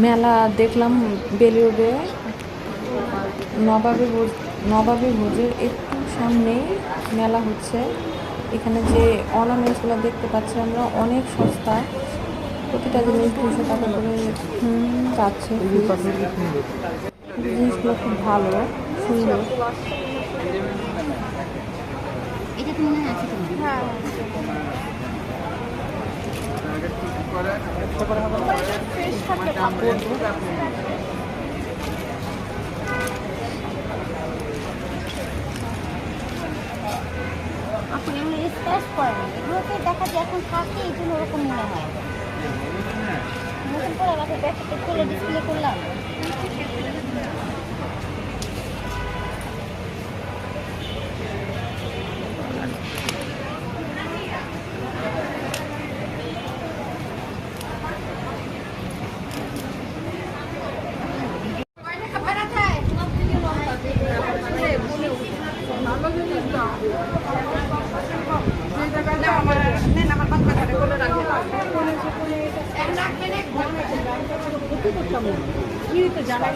মেলা দেখলাম বেলুড়ে নবাবী ভোজের একটু সামনেই মেলা হচ্ছে। এখানে যে অর্নামেন্টসগুলো দেখতে পাচ্ছি আমরা অনেক সস্তা, প্রতিটা জিনিস 200 টাকা করে যাচ্ছে। জিনিসগুলো খুব ভালো, সুন্দর। এটা তো মনে আছে তুমি? হ্যাঁ। ফ্রেশ থাকলে কাপড় আপনি এমনি স্ক্র্যাচ করেন, এগুলোতে দেখা যায় এখন থাকে, এই জন্য ওরকম মনে হয়। নতুন করে আমাকে ব্যাগটা খুলে ডিসপ্লে করলাম। জানা